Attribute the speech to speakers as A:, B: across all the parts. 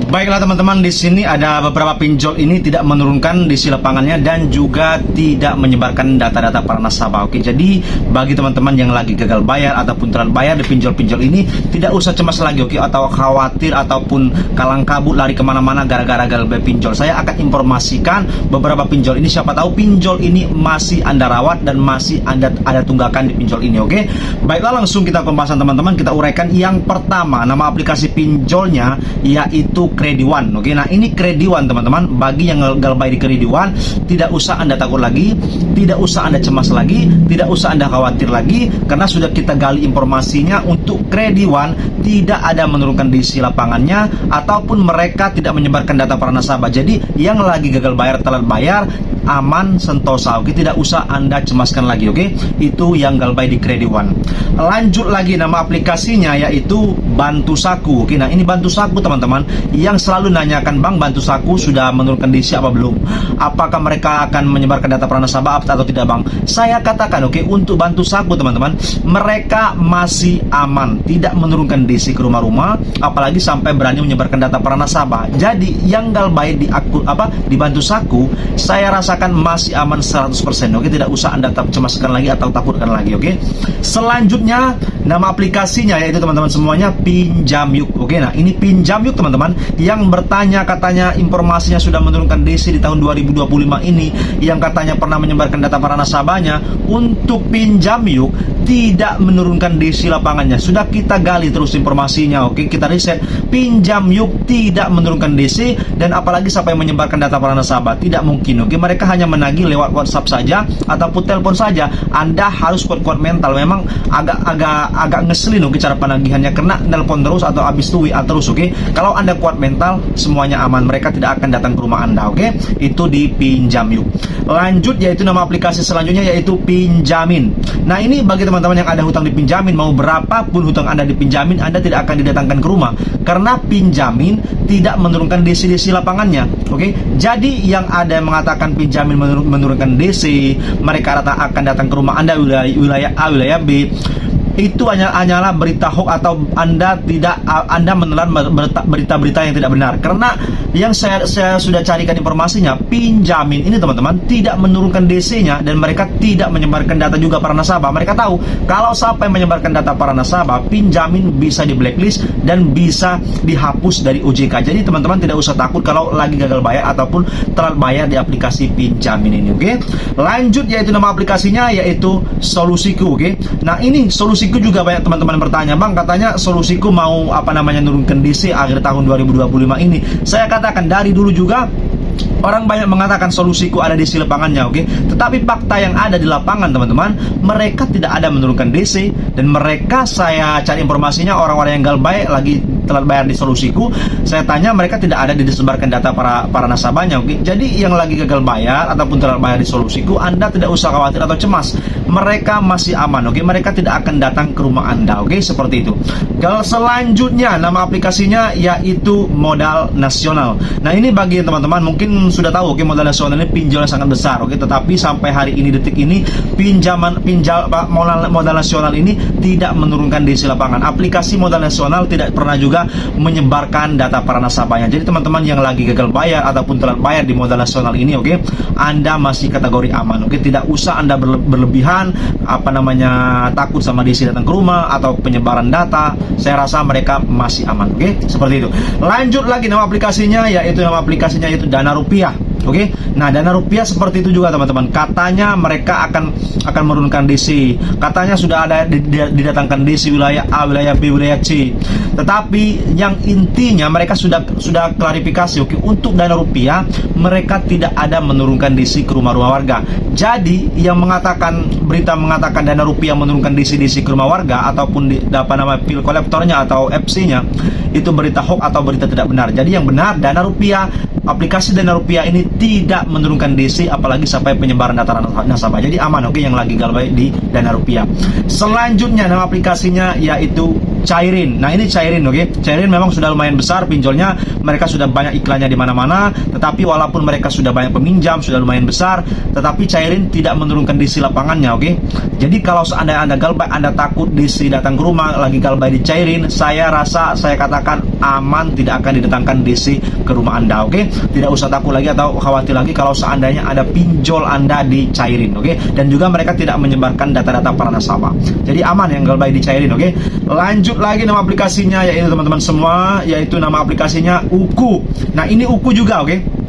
A: Baiklah teman-teman, di sini ada beberapa pinjol ini tidak menurunkan DC lapangannya dan juga tidak menyebarkan data-data para nasabah. Oke, jadi bagi teman-teman yang lagi gagal bayar ataupun telat bayar di pinjol-pinjol ini, tidak usah cemas lagi, oke, atau khawatir ataupun kalang kabut lari kemana-mana gara-gara gagal bayar pinjol. Saya akan informasikan beberapa pinjol ini, siapa tahu pinjol ini masih Anda rawat dan masih Anda ada tunggakan di pinjol ini, oke. Baiklah, langsung kita ke pembahasan teman-teman. Kita uraikan yang pertama, nama aplikasi pinjolnya yaitu Krediwan. Oke, nah ini Krediwan teman-teman. Bagi yang gagal bayar di Krediwan, tidak usah Anda takut lagi, tidak usah Anda cemas lagi, tidak usah Anda khawatir lagi, karena sudah kita gali informasinya. Untuk Krediwan tidak ada menurunkan DC lapangannya ataupun mereka tidak menyebarkan data para nasabah. Jadi yang lagi gagal bayar, telat bayar, aman sentosa, oke, tidak usah Anda cemaskan lagi, oke. Itu yang gagal bayar di Krediwan. Lanjut lagi, nama aplikasinya yaitu Bantu Saku. Oke, nah ini Bantu Saku teman-teman, yang selalu nanyakan, Bang, Bantu Saku sudah menurunkan DC apa belum? Apakah mereka akan menyebarkan data para nasabah atau tidak, Bang? Saya katakan, oke, untuk Bantu Saku teman-teman, mereka masih aman, tidak menurunkan DC ke rumah-rumah, apalagi sampai berani menyebarkan data para nasabah. Jadi yang gagal bayar di akun di Bantu Saku, saya rasakan masih aman 100%, oke, tidak usah Anda cemaskan lagi atau takutkan lagi, oke. Selanjutnya, nama aplikasinya yaitu teman-teman semuanya Pinjam Yuk. Oke, nah ini Pinjam Yuk teman-teman, yang bertanya katanya informasinya sudah menurunkan DC di tahun 2025 ini, yang katanya pernah menyebarkan data para nasabahnya. Untuk Pinjam Yuk tidak menurunkan DC lapangannya. Sudah kita gali terus informasinya, oke, kita riset. Pinjam Yuk tidak menurunkan DC dan apalagi sampai menyebarkan data para nasabah, tidak mungkin, oke. Mereka hanya menagih lewat WhatsApp saja ataupun telepon saja. Anda harus kuat-kuat mental. Memang agak ngeselin, oke, cara penagihannya, karena nelpon terus atau habis itu WA terus, oke. Kalau Anda kuat mental, semuanya aman, mereka tidak akan datang ke rumah Anda, oke. Itu di Pinjam Yuk. Lanjut, yaitu nama aplikasi selanjutnya yaitu Pinjamin. Nah ini bagi teman-teman yang ada hutang di Pinjamin, mau berapapun hutang Anda di Pinjamin, Anda tidak akan didatangkan ke rumah, karena Pinjamin tidak menurunkan DC lapangannya, oke. Jadi yang ada yang mengatakan Pinjamin menurunkan DC, mereka akan datang ke rumah Anda wilayah A, wilayah B, itu hanyalah berita hoax atau Anda menelan berita-berita yang tidak benar. Karena yang saya sudah carikan informasinya, Pinjamin ini teman-teman tidak menurunkan DC-nya dan mereka tidak menyebarkan data juga para nasabah. Mereka tahu kalau sampai menyebarkan data para nasabah, Pinjamin bisa di blacklist dan bisa dihapus dari OJK. Jadi teman-teman tidak usah takut kalau lagi gagal bayar ataupun telat bayar di aplikasi Pinjamin ini, oke. Lanjut, yaitu nama aplikasinya yaitu Solusiku, oke. Nah ini Solusiku juga banyak teman-teman bertanya, Bang, katanya Solusiku mau nurunkan DC akhir tahun 2025 ini. Saya katakan dari dulu juga orang banyak mengatakan Solusiku ada DC lapangannya, oke. Tetapi fakta yang ada di lapangan teman-teman, mereka tidak ada menurunkan DC dan mereka, saya cari informasinya, orang-orang yang gagal bayar lagi telat bayar di Solusiku, saya tanya, mereka tidak ada disebarkan data para nasabahnya, oke. Jadi yang lagi gagal bayar ataupun telat bayar di Solusiku, Anda tidak usah khawatir atau cemas, mereka masih aman, oke. Mereka tidak akan datang ke rumah Anda, oke, seperti itu. Kalau selanjutnya, nama aplikasinya yaitu Modal Nasional. Nah ini bagi teman-teman mungkin sudah tahu, oke, Modal Nasional ini pinjolnya sangat besar, oke. Tetapi sampai hari ini, detik ini, Modal Nasional ini tidak menurunkan DC lapangan. Aplikasi Modal Nasional tidak pernah juga menyebarkan data para nasabahnya. Jadi teman-teman yang lagi gagal bayar ataupun telat bayar di Modal Nasional ini, oke, Anda masih kategori aman, oke. Tidak usah Anda berlebihan takut sama DC datang ke rumah atau penyebaran data. Saya rasa mereka masih aman, oke, seperti itu. Lanjut lagi, nama aplikasinya yaitu Dana Rupiah. Oke, nah Dana Rupiah seperti itu juga teman-teman. Katanya mereka akan menurunkan DC. Katanya sudah ada didatangkan DC wilayah A, wilayah B, wilayah C. Tetapi yang intinya mereka sudah klarifikasi, oke, untuk Dana Rupiah mereka tidak ada menurunkan DC ke rumah-rumah warga. Jadi yang berita mengatakan Dana Rupiah menurunkan DC ke rumah warga ataupun pil kolektornya atau FC-nya, itu berita hoax atau berita tidak benar. Jadi yang benar, aplikasi Dana Rupiah ini tidak menurunkan DC apalagi sampai penyebaran data nasabah. Jadi aman, oke, yang lagi gagal bayar di Dana Rupiah. Selanjutnya nama aplikasinya yaitu Cairin. Nah, ini Cairin, oke. Cairin memang sudah lumayan besar pinjolnya, mereka sudah banyak iklannya di mana-mana. Tetapi walaupun mereka sudah banyak peminjam, sudah lumayan besar, tetapi Cairin tidak menurunkan DC lapangannya, oke. Jadi kalau seandainya Anda galbay, Anda takut DC datang ke rumah lagi galbay di Cairin, saya rasa saya katakan aman, tidak akan didatangkan DC ke rumah Anda, oke. Tidak usah takut lagi atau khawatir lagi kalau seandainya ada pinjol Anda di Cairin, oke. Dan juga mereka tidak menyebarkan data-data para nasabah. Jadi aman yang galbay di Cairin, oke. Lanjut lagi nama aplikasinya, yaitu teman-teman semua, yaitu nama aplikasinya Uku. Nah, ini Uku juga, oke.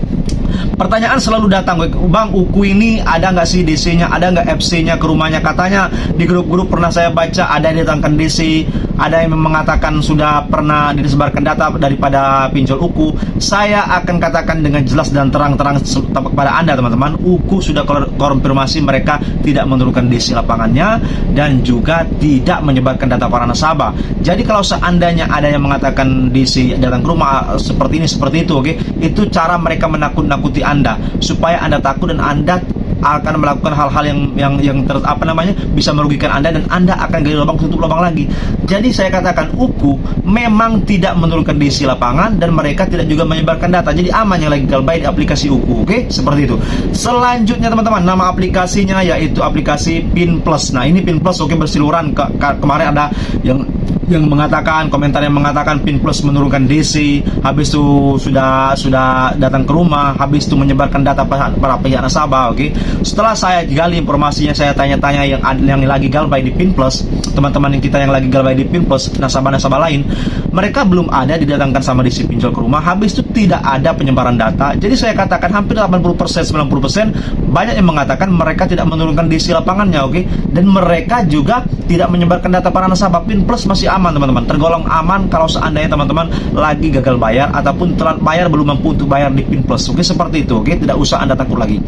A: Pertanyaan selalu datang, Bang, Uku ini ada nggak sih DC-nya, ada nggak FC-nya ke rumahnya? Katanya di grup-grup pernah saya baca ada yang datangkan DC, ada yang mengatakan sudah pernah disebarkan data daripada pinjol Uku. Saya akan katakan dengan jelas dan terang-terang kepada Anda, teman-teman, Uku sudah konfirmasi mereka tidak menurunkan DC lapangannya dan juga tidak menyebarkan data para nasabah. Jadi kalau seandainya ada yang mengatakan DC datang ke rumah seperti ini, seperti itu, oke, itu cara mereka menakut-nakuti Anda supaya Anda takut dan Anda akan melakukan hal-hal yang bisa merugikan Anda dan Anda akan gali lubang tutup lubang lagi. Jadi saya katakan Uku memang tidak menurunkan DC lapangan dan mereka tidak juga menyebarkan data. Jadi aman yang lagi galbay di aplikasi Uku, oke? Seperti itu. Selanjutnya teman-teman, nama aplikasinya yaitu aplikasi Pin Plus. Nah, ini Pin Plus, oke, bersiluran. Kemarin ada yang mengatakan, komentar yang mengatakan Pin Plus menurunkan DC, habis itu sudah datang ke rumah, habis itu menyebarkan data para pihak nasabah, oke. Setelah saya gali informasinya, saya tanya-tanya yang lagi galbay di Pin Plus, teman-teman kita yang lagi galbay di Pin Plus, nasabah-nasabah lain, mereka belum ada didatangkan sama DC pinjol ke rumah, habis itu tidak ada penyebaran data. Jadi saya katakan hampir 80%, 90% banyak yang mengatakan mereka tidak menurunkan DC lapangannya, oke. Dan mereka juga tidak menyebarkan data para nasabah. Pin Plus masih aman, teman-teman, tergolong aman kalau seandainya teman-teman lagi gagal bayar ataupun telat bayar, belum mampu untuk bayar di Pin Plus, oke, seperti itu, oke. Tidak usah Anda takut lagi.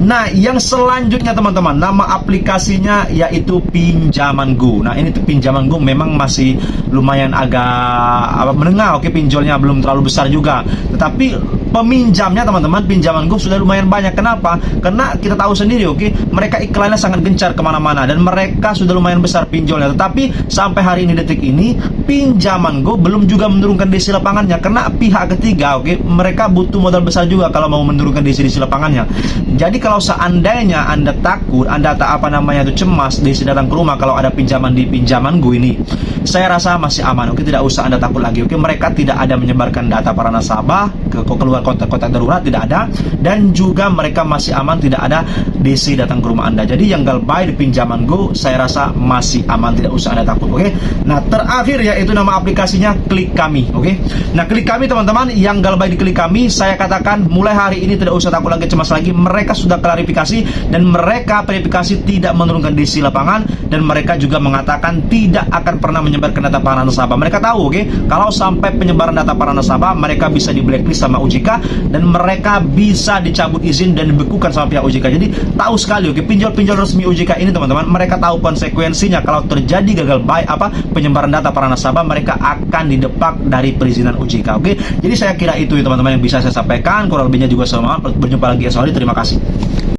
A: Nah, yang selanjutnya teman-teman, nama aplikasinya yaitu Pinjaman Go. Nah, ini Pinjaman Go memang masih lumayan agak menengah, oke, pinjolnya belum terlalu besar juga, tetapi peminjamnya teman-teman, Pinjaman Go sudah lumayan banyak. Kenapa? Karena kita tahu sendiri, oke, mereka iklannya sangat gencar kemana-mana dan mereka sudah lumayan besar pinjolnya. Tetapi sampai hari ini, detik ini, Pinjaman Go belum juga menurunkan DC lapangannya karena pihak ketiga, oke, mereka butuh modal besar juga kalau mau menurunkan DC lapangannya. Jadi kalau seandainya Anda takut, Anda itu cemas DC datang ke rumah kalau ada pinjaman di Pinjaman Go ini, saya rasa masih aman, oke. Tidak usah Anda takut lagi, oke. Mereka tidak ada menyebarkan data para nasabah keluar kontak-kontak darurat, tidak ada, dan juga mereka masih aman, tidak ada DC datang ke rumah Anda. Jadi yang galbay di Pinjaman Go saya rasa masih aman, tidak usah Anda takut, oke. Nah, terakhir yaitu nama aplikasinya Klik Kami, oke. Nah, Klik Kami teman-teman, yang galbay di Klik Kami, saya katakan mulai hari ini tidak usah takut lagi, cemas lagi. Mereka sudah klarifikasi dan mereka verifikasi tidak menurunkan DC lapangan dan mereka juga mengatakan tidak akan pernah menyebarkan data para nasabah. Mereka tahu, oke, kalau sampai penyebaran data para nasabah, mereka bisa di blacklist sama OJK dan mereka bisa dicabut izin dan dibekukan sama pihak OJK. Jadi tahu sekali, oke, pinjol-pinjol resmi OJK ini teman-teman, mereka tahu konsekuensinya kalau terjadi gagal penyebaran data para nasabah, mereka akan didepak dari perizinan OJK, oke. Jadi saya kira itu ya teman-teman yang bisa saya sampaikan, kurang lebihnya juga sama. Berjumpa lagi esok hari, terima kasih.